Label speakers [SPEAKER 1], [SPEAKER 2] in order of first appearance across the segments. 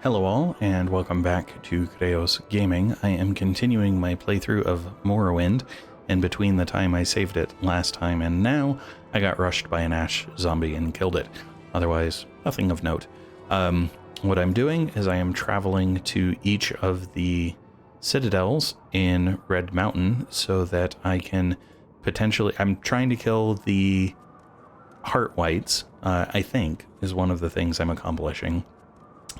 [SPEAKER 1] Hello all, and welcome back to Chreos Gaming. I am continuing my playthrough of Morrowind, and between the time I saved it last time and now, I got rushed by an ash zombie and killed it. Otherwise, nothing of note. What I'm doing is I am traveling to each of the Citadels in Red Mountain so that I can potentially... I'm trying to kill the Heart Whites, I think, is one of the things I'm accomplishing,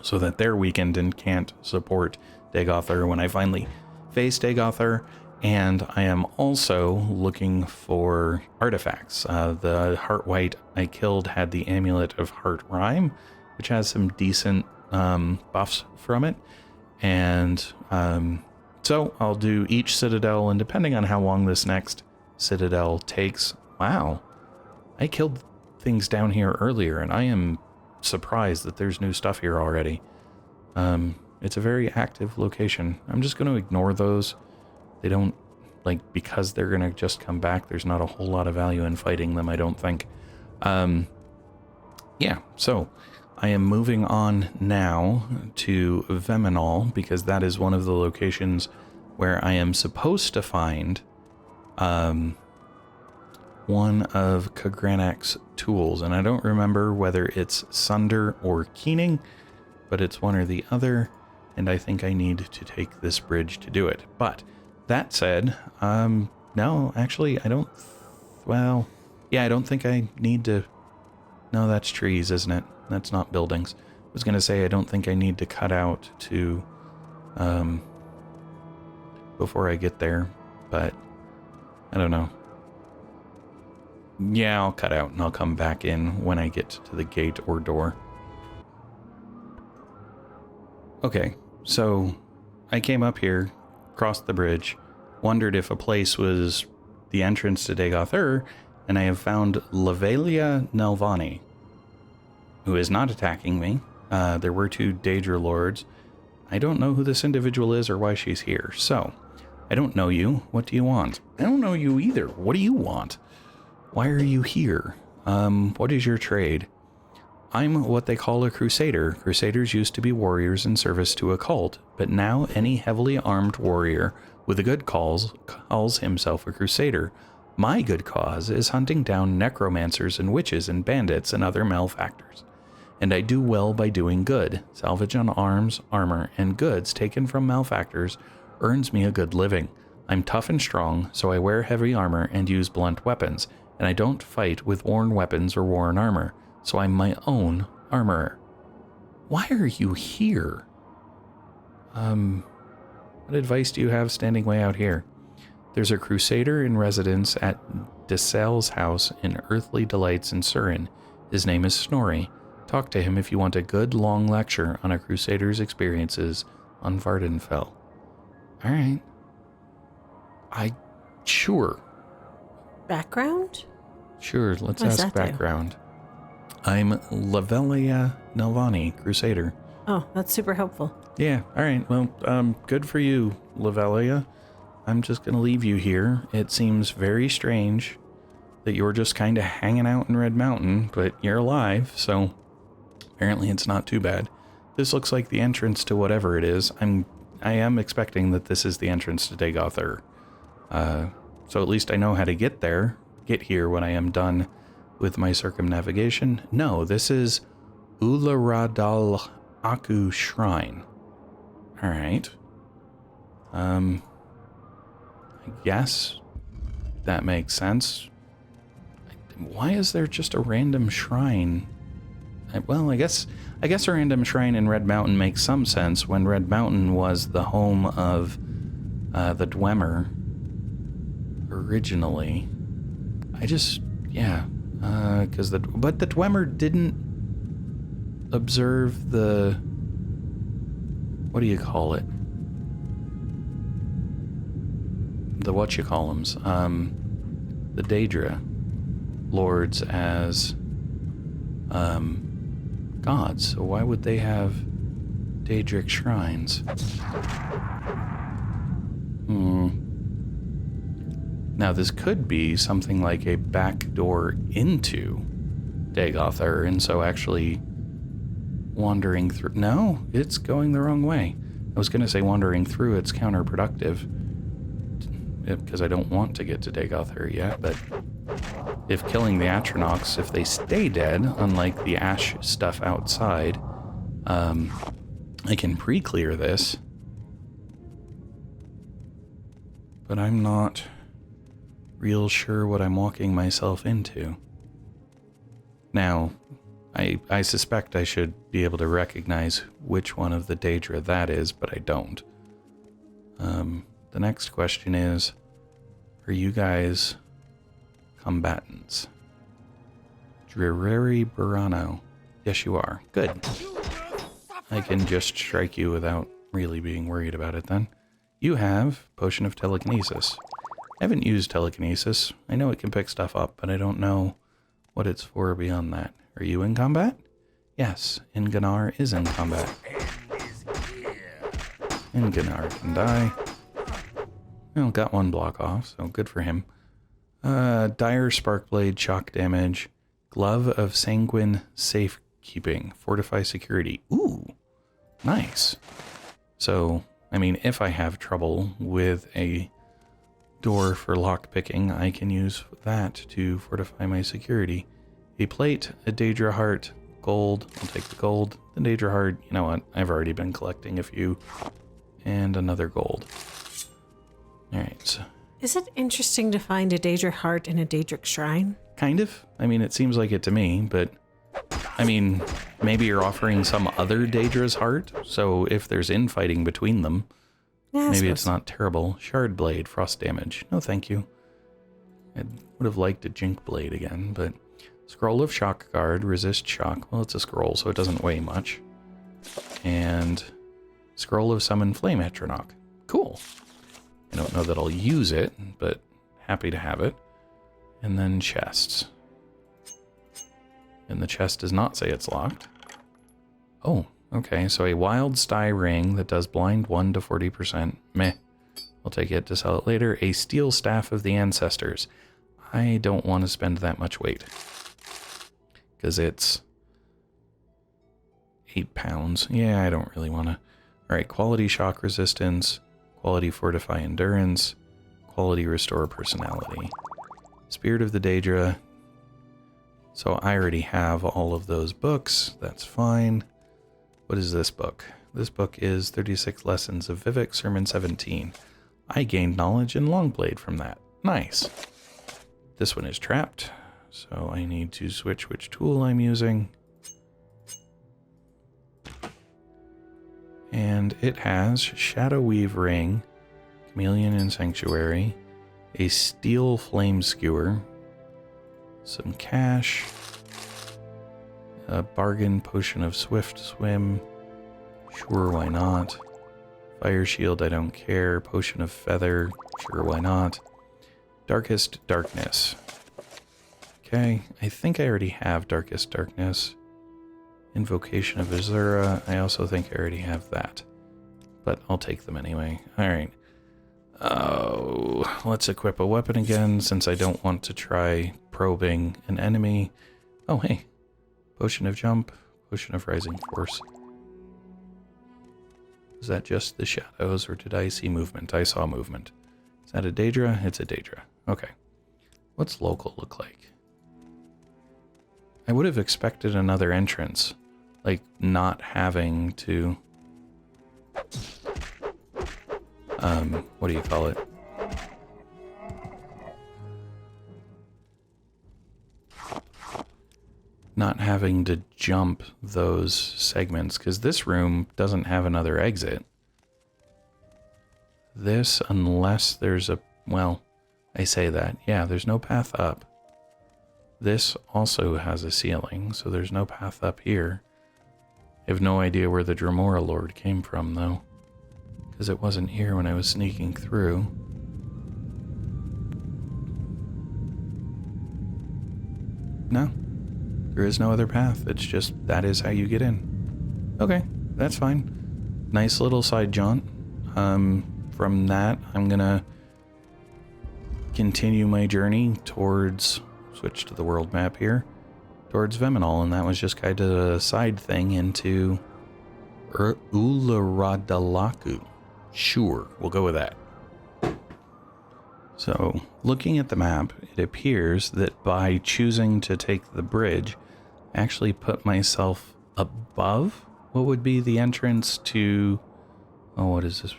[SPEAKER 1] so that they're weakened and can't support Dagoth Ur when I finally face Dagoth Ur. And I am also looking for artifacts. The Heart White I killed had the Amulet of Heart Rhyme, which has some decent buffs from it. And so I'll do each Citadel, and depending on how long this next Citadel takes... Wow, I killed things down here earlier, and I am surprised that there's new stuff here already. It's a very active location. I'm just going to ignore those. They don't, like, because they're going to just come back, there's not a whole lot of value in fighting them, I don't think. Yeah, so I am moving on now to Vemynal, because that is one of the locations where I am supposed to find one of Khagranak's tools, and I don't remember whether it's Sunder or Keening, but it's one or the other, and I think I need to take this bridge to do it. But that said, no, actually, I don't... Well, yeah, I don't think I need to... No, that's trees, isn't it? That's not buildings. I was going to say I don't think I need to cut out to... before I get there, but I don't know. Yeah, I'll cut out and I'll come back in when I get to the gate or door. Okay, so I came up here, crossed the bridge, wondered if a place was the entrance to Dagoth Ur, and I have found Levalia Nelvani, who is not attacking me. There were two Daedra Lords. I don't know who this individual is or why she's here, so I don't know you. What do you want? I don't know you either. What do you want? Why are you here? What is your trade? I'm what they call a crusader. Crusaders used to be warriors in service to a cult, but now any heavily armed warrior with a good cause calls himself a crusader. My good cause is hunting down necromancers and witches and bandits and other malefactors. And I do well by doing good. Salvage on arms, armor, and goods taken from malefactors earns me a good living. I'm tough and strong, so I wear heavy armor and use blunt weapons, and I don't fight with worn weapons or worn armor, so I'm my own armorer. Why are you here? What advice do you have standing way out here? There's a crusader in residence at Desailles' house in Earthly Delights in Surin. His name is Snorri. Talk to him if you want a good long lecture on a crusader's experiences on Vardenfell. Alright. Sure.
[SPEAKER 2] Background?
[SPEAKER 1] Sure, let's ask background. I'm Levalia Nelvani, Crusader.
[SPEAKER 2] Oh, that's super helpful.
[SPEAKER 1] Yeah, alright, well, good for you, Levalia. I'm just gonna leave you here. It seems very strange that you're just kind of hanging out in Red Mountain, but you're alive, so apparently it's not too bad. This looks like the entrance to whatever it is. I am expecting that this is the entrance to Dagoth Ur. So at least I know how to get here when I am done with my circumnavigation. No, this is Ularadal Aku Shrine. Alright. I guess that makes sense. Why is there just a random shrine? Well, I guess a random shrine in Red Mountain makes some sense when Red Mountain was the home of the Dwemer originally. But the Dwemer didn't observe the, what do you call it? The whatchamacallums, the Daedra Lords as gods, so why would they have Daedric shrines? Now this could be something like a back door into Dagoth Ur, and so actually wandering through... No, it's going the wrong way. I was going to say wandering through, it's counterproductive. Because I don't want to get to Dagoth Ur yet, but... If killing the Atronachs, if they stay dead, unlike the ash stuff outside, I can pre-clear this. But I'm not real sure what I'm walking myself into. Now, I suspect I should be able to recognize which one of the Daedra that is, but I don't. The next question is, are you guys combatants? Drireri Burano. Yes, you are. Good. I can just strike you without really being worried about it then. You have Potion of Telekinesis. I haven't used Telekinesis. I know it can pick stuff up, but I don't know what it's for beyond that. Are you in combat? Yes, Inganar is in combat. Inganar can die. Well, got one block off, so good for him. Dire Sparkblade, shock damage. Glove of Sanguine Safekeeping. Fortify security. Ooh, nice. So, I mean, if I have trouble with a door for lockpicking, I can use that to fortify my security. A plate, a Daedra heart, gold. I'll take the gold. The Daedra heart, you know what? I've already been collecting a few. And another gold. Alright, so...
[SPEAKER 2] Is it interesting to find a Daedra heart in a Daedric shrine?
[SPEAKER 1] Kind of. I mean, it seems like it to me, but... I mean, maybe you're offering some other Daedra's heart, so if there's infighting between them,
[SPEAKER 2] Yeah,
[SPEAKER 1] maybe it's not terrible. Shard blade, frost damage. No, thank you. I would have liked a Jink blade again, but... Scroll of Shock Guard, resist shock. Well, it's a scroll, so it doesn't weigh much. And... Scroll of Summon Flame Atronach. Cool. I don't know that I'll use it, but happy to have it. And then chests. And the chest does not say it's locked. Oh, okay. So a wild sty ring that does blind 1 to 40%. Meh. I'll take it to sell it later. A steel staff of the ancestors. I don't want to spend that much weight. Because it's 8 pounds. Yeah, I don't really want to. Alright, quality shock resistance. Quality fortify endurance. Quality restore personality. Spirit of the Daedra. So I already have all of those books. That's fine. What is this book? This book is 36 Lessons of Vivek, Sermon 17. I gained knowledge in Longblade from that. Nice. This one is trapped, so I need to switch which tool I'm using. And it has Shadow Weave Ring, Chameleon and Sanctuary, a Steel Flame Skewer, some cash, a bargain potion of Swift Swim, sure, why not? Fire Shield, I don't care. Potion of Feather, sure, why not? Darkest Darkness. Okay, I think I already have Darkest Darkness. Invocation of Azura, I also think I already have that. But I'll take them anyway. Alright. Oh, let's equip a weapon again, since I don't want to try probing an enemy. Oh, hey. Potion of Jump, Potion of Rising Force. Is that just the shadows, or did I see movement? I saw movement. Is that a Daedra? It's a Daedra. Okay. What's local look like? I would have expected another entrance. Like, not having to... what do you call it? Not having to jump those segments, because this room doesn't have another exit. This, unless there's a... Well, I say that. Yeah, there's no path up. This also has a ceiling, so there's no path up here. I have no idea where the Dremora Lord came from, though. Because it wasn't here when I was sneaking through. No. There is no other path. It's just, that is how you get in. Okay, that's fine. Nice little side jaunt. From that, I'm gonna continue my journey towards... Switch to the world map here. towards Vemynal, and that was just kind of a side thing into Ularadalaku. Sure, we'll go with that. So, looking at the map, it appears that by choosing to take the bridge, I actually put myself above what would be the entrance to, oh, what is this?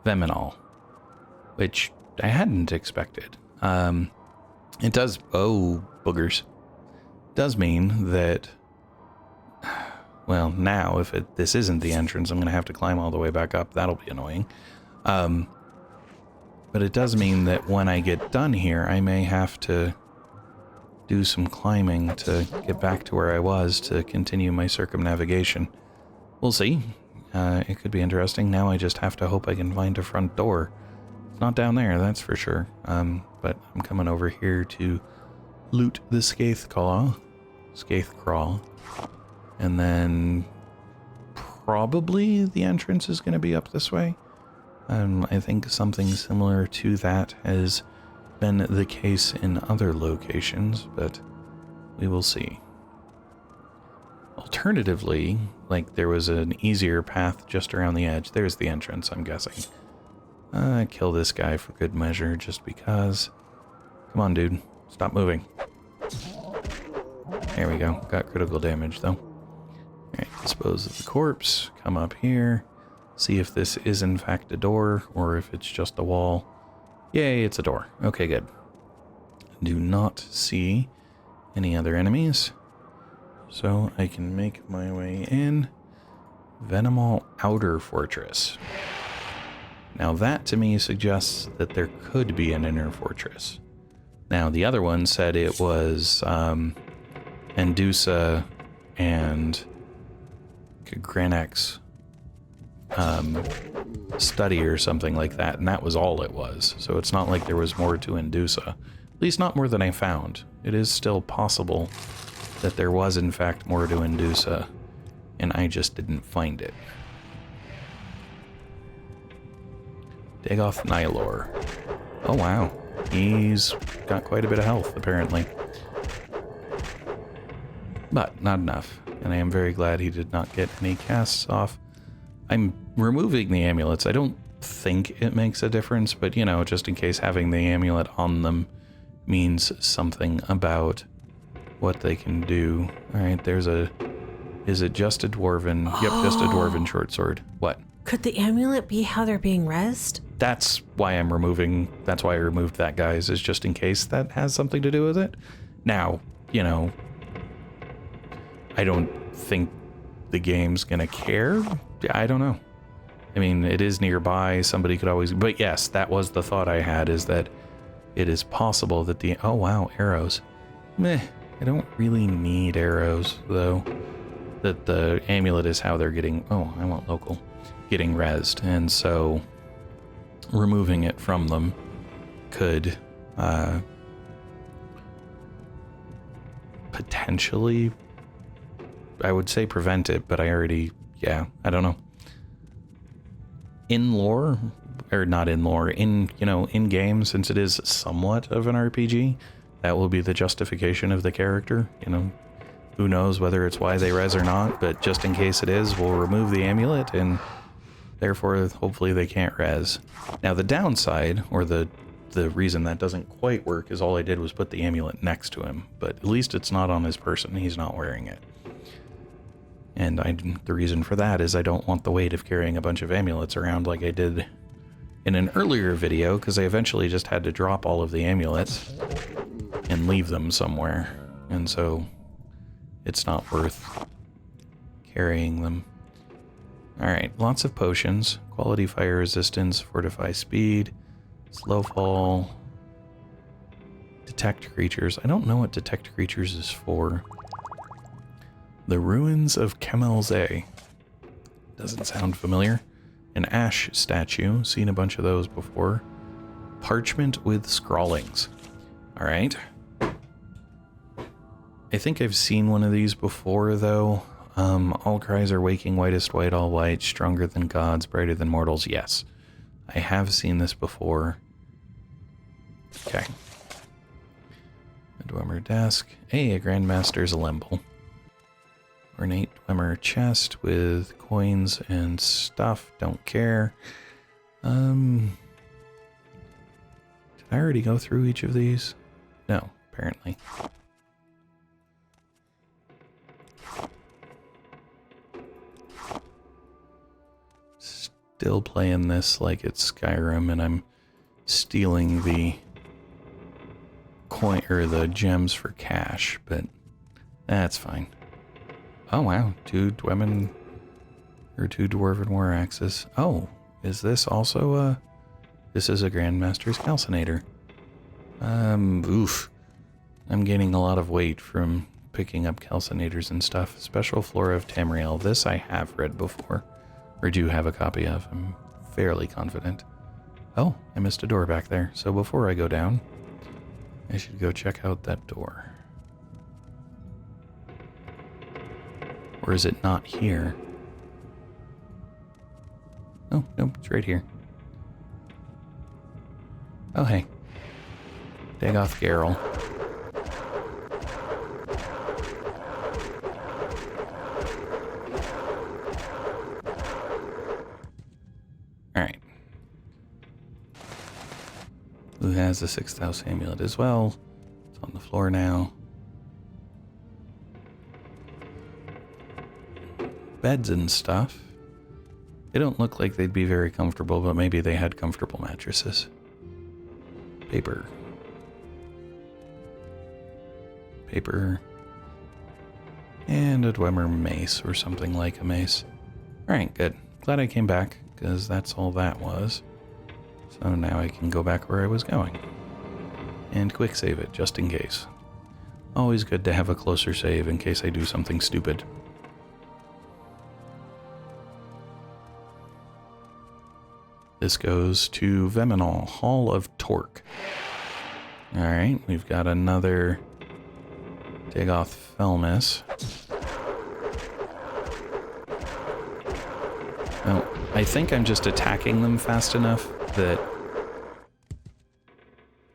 [SPEAKER 1] Vemynal, which I hadn't expected. It does, oh, boogers. Does mean that, well, now if this isn't the entrance, I'm going to have to climb all the way back up. That'll be annoying. But it does mean that when I get done here, I may have to do some climbing to get back to where I was to continue my circumnavigation. We'll see. It could be interesting. Now I just have to hope I can find a front door. It's not down there, that's for sure. But I'm coming over here to loot the Skaith Crawl. And then probably the entrance is going to be up this way. I think something similar to that has been the case in other locations, but we will see. Alternatively, like there was an easier path just around the edge. There's the entrance, I'm guessing. Kill this guy for good measure, just because. Come on, dude. Stop moving. There we go. Got critical damage, though. Alright, dispose of the corpse. Come up here. See if this is in fact a door, or if it's just a wall. Yay, it's a door. Okay, good. Do not see any other enemies. So I can make my way in. Vemynal Outer Fortress. Now that to me suggests that there could be an inner fortress. Now the other one said it was Endusa and Granek's study or something like that, and that was all it was. So it's not like there was more to Endusa. At least not more than I found. It is still possible that there was in fact more to Endusa, and I just didn't find it. Dagoth Ur. Oh wow. He's got quite a bit of health, apparently. But not enough, and I am very glad he did not get any casts off. I'm removing the amulets. I don't think it makes a difference, but you know, just in case having the amulet on them means something about what they can do. Alright, there's a... Is it just a dwarven? Oh. Yep, just a dwarven short sword. What?
[SPEAKER 2] Could the amulet be how they're being rezzed?
[SPEAKER 1] That's why I removed that, guys, is just in case that has something to do with it. Now, you know, I don't think the game's gonna care. I don't know. I mean, it is nearby. Somebody could always... But yes, that was the thought I had, is that it is possible that the... Oh, wow, arrows. Meh, I don't really need arrows, though. That the amulet is how they're getting... Oh, I want local. Getting rezzed. And so removing it from them could potentially... I would say prevent it, but I already... Yeah, I don't know. In lore, or not in lore, in game, since it is somewhat of an RPG, that will be the justification of the character. You know, who knows whether it's why they res or not, but just in case it is, we'll remove the amulet, and therefore, hopefully they can't res. Now, the downside, or the reason that doesn't quite work, is all I did was put the amulet next to him, but at least it's not on his person. He's not wearing it. And the reason for that is I don't want the weight of carrying a bunch of amulets around like I did in an earlier video, because I eventually just had to drop all of the amulets and leave them somewhere. And so it's not worth carrying them. Alright, lots of potions. Quality fire resistance, fortify speed, slow fall, detect creatures. I don't know what detect creatures is for. The Ruins of Kemelze. Doesn't sound familiar. An ash statue. Seen a bunch of those before. Parchment with scrawlings. Alright. I think I've seen one of these before, though. All cries are waking, whitest white, all white, stronger than gods, brighter than mortals. Yes. I have seen this before. Okay. A Dwemer desk. Hey, a Grandmaster's Alemble. Ornate Dwemer chest with coins and stuff. Don't care. Did I already go through each of these? No, apparently. Still playing this like it's Skyrim, and I'm stealing the coin or the gems for cash, but that's fine. Oh wow, two Dwemen or two Dwarven War Axes. Oh, is this also a... This is a Grandmaster's Calcinator. Oof. I'm gaining a lot of weight from picking up calcinators and stuff. Special Flora of Tamriel. This I have read before, or do have a copy of. I'm fairly confident. Oh, I missed a door back there. So before I go down, I should go check out that door. Or is it not here? Oh, nope, it's right here. Oh, hey. Dagoth Ur. Alright. Who has the 6th house amulet as well? It's on the floor now. Beds and stuff. They don't look like they'd be very comfortable, but maybe they had comfortable mattresses. Paper. Paper. And a Dwemer mace, or something like a mace. Alright, good. Glad I came back, because that's all that was. So now I can go back where I was going. And quick save it, just in case. Always good to have a closer save in case I do something stupid. This goes to Vemynal, Hall of Torque. Alright, we've got another Dagoth Felmis. Now, I think I'm just attacking them fast enough that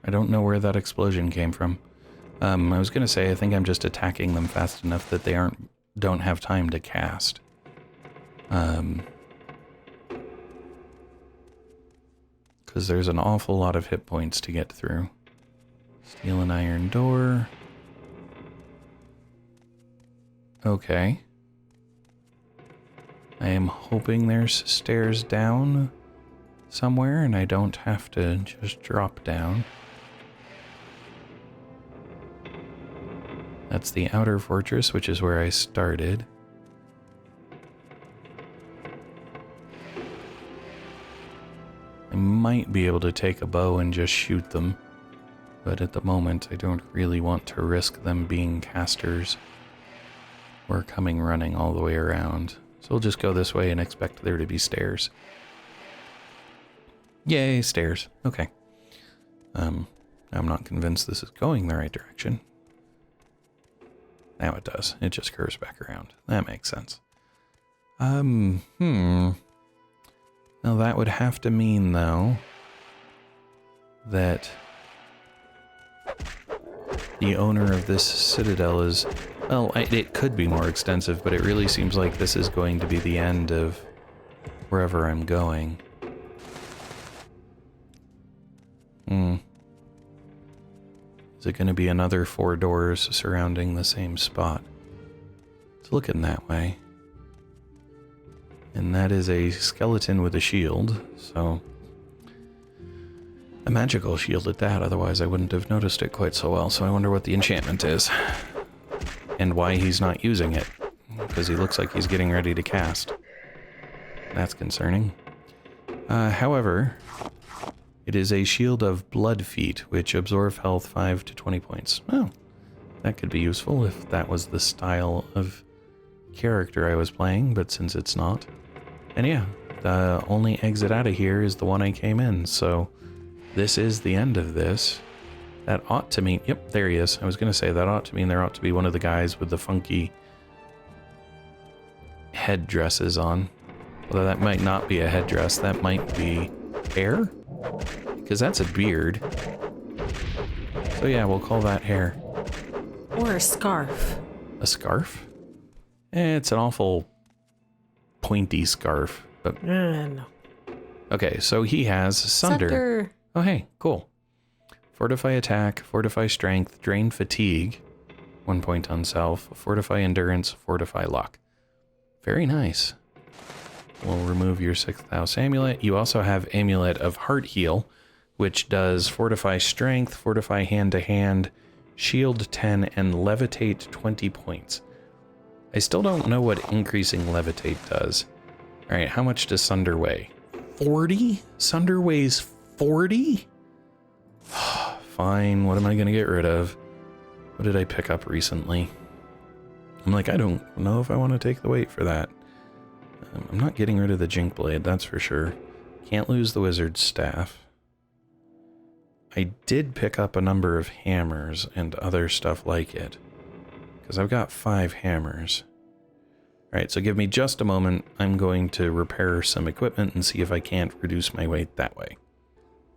[SPEAKER 1] I don't know where that explosion came from. I was going to say I think I'm just attacking them fast enough that they don't have time to cast. Because there's an awful lot of hit points to get through. Steel and iron door. Okay. I am hoping there's stairs down somewhere and I don't have to just drop down. That's the outer fortress, which is where I started. I might be able to take a bow and just shoot them, but at the moment I don't really want to risk them being casters or coming running all the way around. So we'll just go this way and expect there to be stairs. Yay, stairs. Okay. I'm not convinced this is going the right direction. Now it does. It just curves back around. That makes sense. Now that would have to mean, though, that the owner of this citadel is... Well, it could be more extensive, but it really seems like this is going to be the end of wherever I'm going. Is it going to be another 4 doors surrounding the same spot? It's looking that way. And that is a skeleton with a shield, so... a magical shield at that, otherwise I wouldn't have noticed it quite so well, so I wonder what the enchantment is. And why he's not using it, because he looks like he's getting ready to cast. That's concerning. However, it is a shield of blood feet, which absorb health 5 to 20 points. Oh, that could be useful if that was the style of character I was playing, but since it's not. And yeah, the only exit out of here is the one I came in, so this is the end of this. That ought to mean... Yep, there he is. I was going to say that ought to mean there ought to be one of the guys with the funky headdresses on. Although that might not be a headdress. That might be hair? Because that's a beard. So yeah, we'll call that hair.
[SPEAKER 2] Or a scarf.
[SPEAKER 1] A scarf? It's an awful pointy scarf. But
[SPEAKER 2] No.
[SPEAKER 1] okay, so he has Sunder. Oh, hey, cool. Fortify attack, fortify strength, drain fatigue, 1 point on self, fortify endurance, fortify luck. Very nice. We'll remove your 6th house amulet. You also have Amulet of Heart Heal, which does fortify strength, fortify hand to hand, shield 10, and levitate 20 points. I still don't know what increasing levitate does. All right, how much does Sunder weigh? 40? Sunder weighs 40? Fine, what am I gonna get rid of? What did I pick up recently? I'm like, I don't know if I want to take the weight for that. I'm not getting rid of the Jink Blade, that's for sure. Can't lose the Wizard's Staff. I did pick up a number of hammers and other stuff like it, because I've got 5 hammers. Alright, so give me just a moment. I'm going to repair some equipment and see if I can't reduce my weight that way.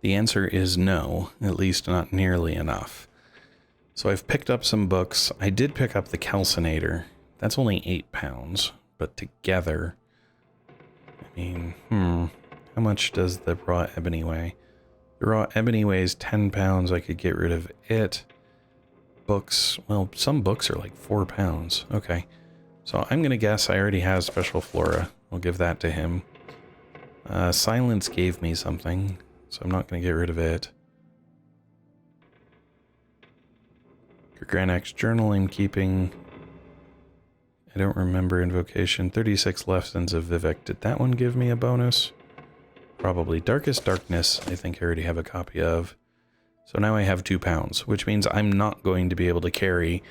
[SPEAKER 1] The answer is no, at least not nearly enough. So I've picked up some books. I did pick up the Calcinator. That's only 8 pounds, but together, I mean, how much does the raw ebony weigh? The raw ebony weighs 10 pounds. I could get rid of it. Books, well, some books are like 4 pounds. Okay, so I'm gonna guess I already have Special Flora. I'll give that to him. Silence gave me something, so I'm not gonna get rid of it. Granak's Journal I'm keeping. I don't remember Invocation. 36 Lessons of Vivek. Did that one give me a bonus? Probably. Darkest Darkness, I think I already have a copy of. So now I have 2 pounds, which means I'm not going to be able to carry...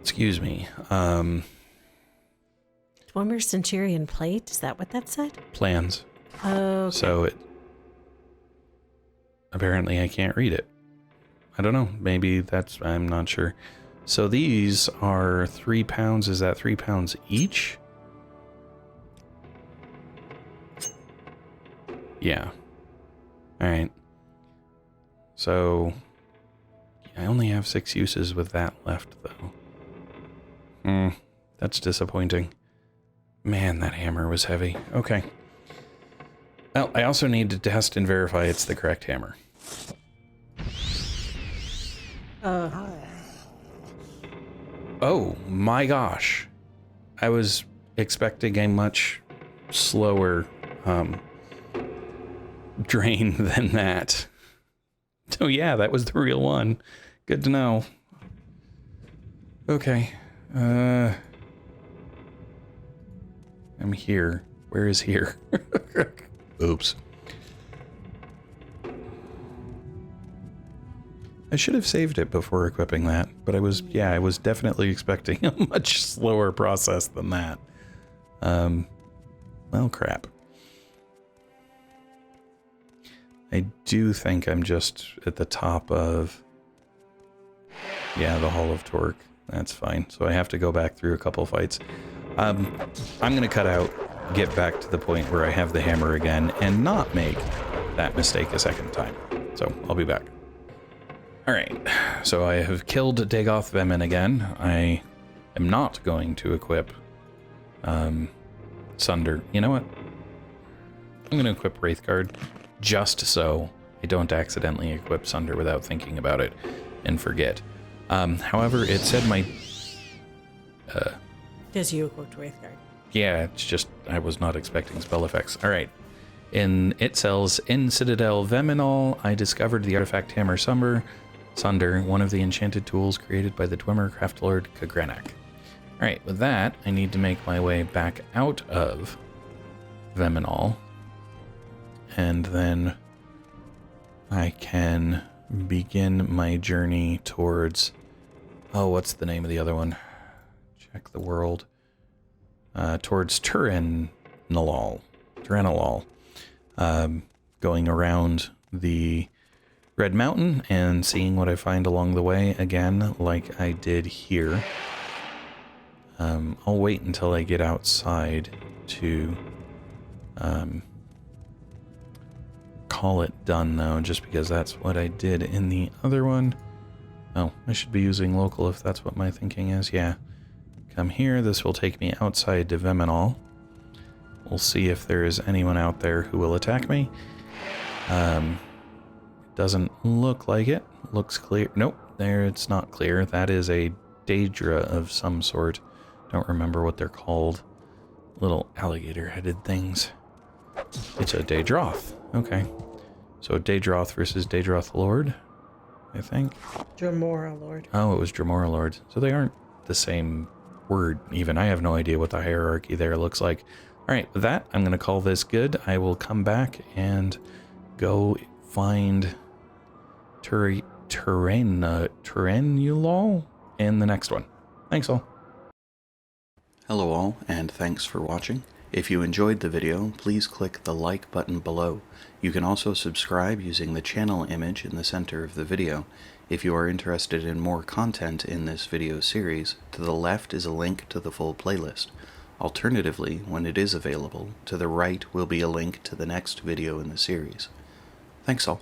[SPEAKER 1] Excuse me.
[SPEAKER 2] Dwemer Centurion Plate? Is that what that said?
[SPEAKER 1] Plans.
[SPEAKER 2] Oh, okay.
[SPEAKER 1] So it... Apparently I can't read it. I don't know. Maybe that's... I'm not sure. So these are 3 pounds. Is that 3 pounds each? Yeah. Alright. So... I only have 6 uses with that left, though. That's disappointing. Man, that hammer was heavy. Okay. Well, I also need to test and verify it's the correct hammer. Oh my gosh. I was expecting a much slower drain than that. So yeah, that was the real one. Good to know. Okay. I'm here. Where is here? Oops. I should have saved it before equipping that, but I was definitely expecting a much slower process than that. Well, crap. I do think I'm just at the top of, the Hall of Torque. That's fine. So I have to go back through a couple fights. I'm going to cut out, get back to the point where I have the hammer again, and not make that mistake a second time. So I'll be back. Alright, so I have killed Dagoth Vemynal again. I am not going to equip Sunder. You know what? I'm going to equip Wraithguard just so I don't accidentally equip Sunder without thinking about it and forget. However, it said my...
[SPEAKER 2] Because you equipped Wraithguard.
[SPEAKER 1] Yeah, it's just I was not expecting spell effects. Alright. It sells in Citadel Vemynal, I discovered the artifact Hammer Sunder, one of the enchanted tools created by the Dwemer Craftlord Kagranak. Alright, with that, I need to make my way back out of Vemynal, and then I can begin my journey towards... Oh, what's the name of the other one? Check the world. Towards Turanalal. Going around the Red Mountain and seeing what I find along the way again, like I did here. I'll wait until I get outside to call it done, though, just because that's what I did in the other one. Oh, I should be using local if that's what my thinking is. Yeah. Come here. This will take me outside to Vemynal. We'll see if there is anyone out there who will attack me. Doesn't look like it. Looks clear. Nope, there it's not clear. That is a Daedra of some sort. Don't remember what they're called. Little alligator-headed things. It's a Daedroth. Okay. So Daedroth versus Daedroth Lord, I think.
[SPEAKER 2] Dremora Lord.
[SPEAKER 1] Oh, it was Dremora Lord. So they aren't the same word even. I have no idea what the hierarchy there looks like. Alright, with that, I'm going to call this good. I will come back and go find Terrenulol in the next one. Thanks all. Hello all, and thanks for watching. If you enjoyed the video, please click the like button below. You can also subscribe using the channel image in the center of the video. If you are interested in more content in this video series, to the left is a link to the full playlist. Alternatively, when it is available, to the right will be a link to the next video in the series. Thanks all.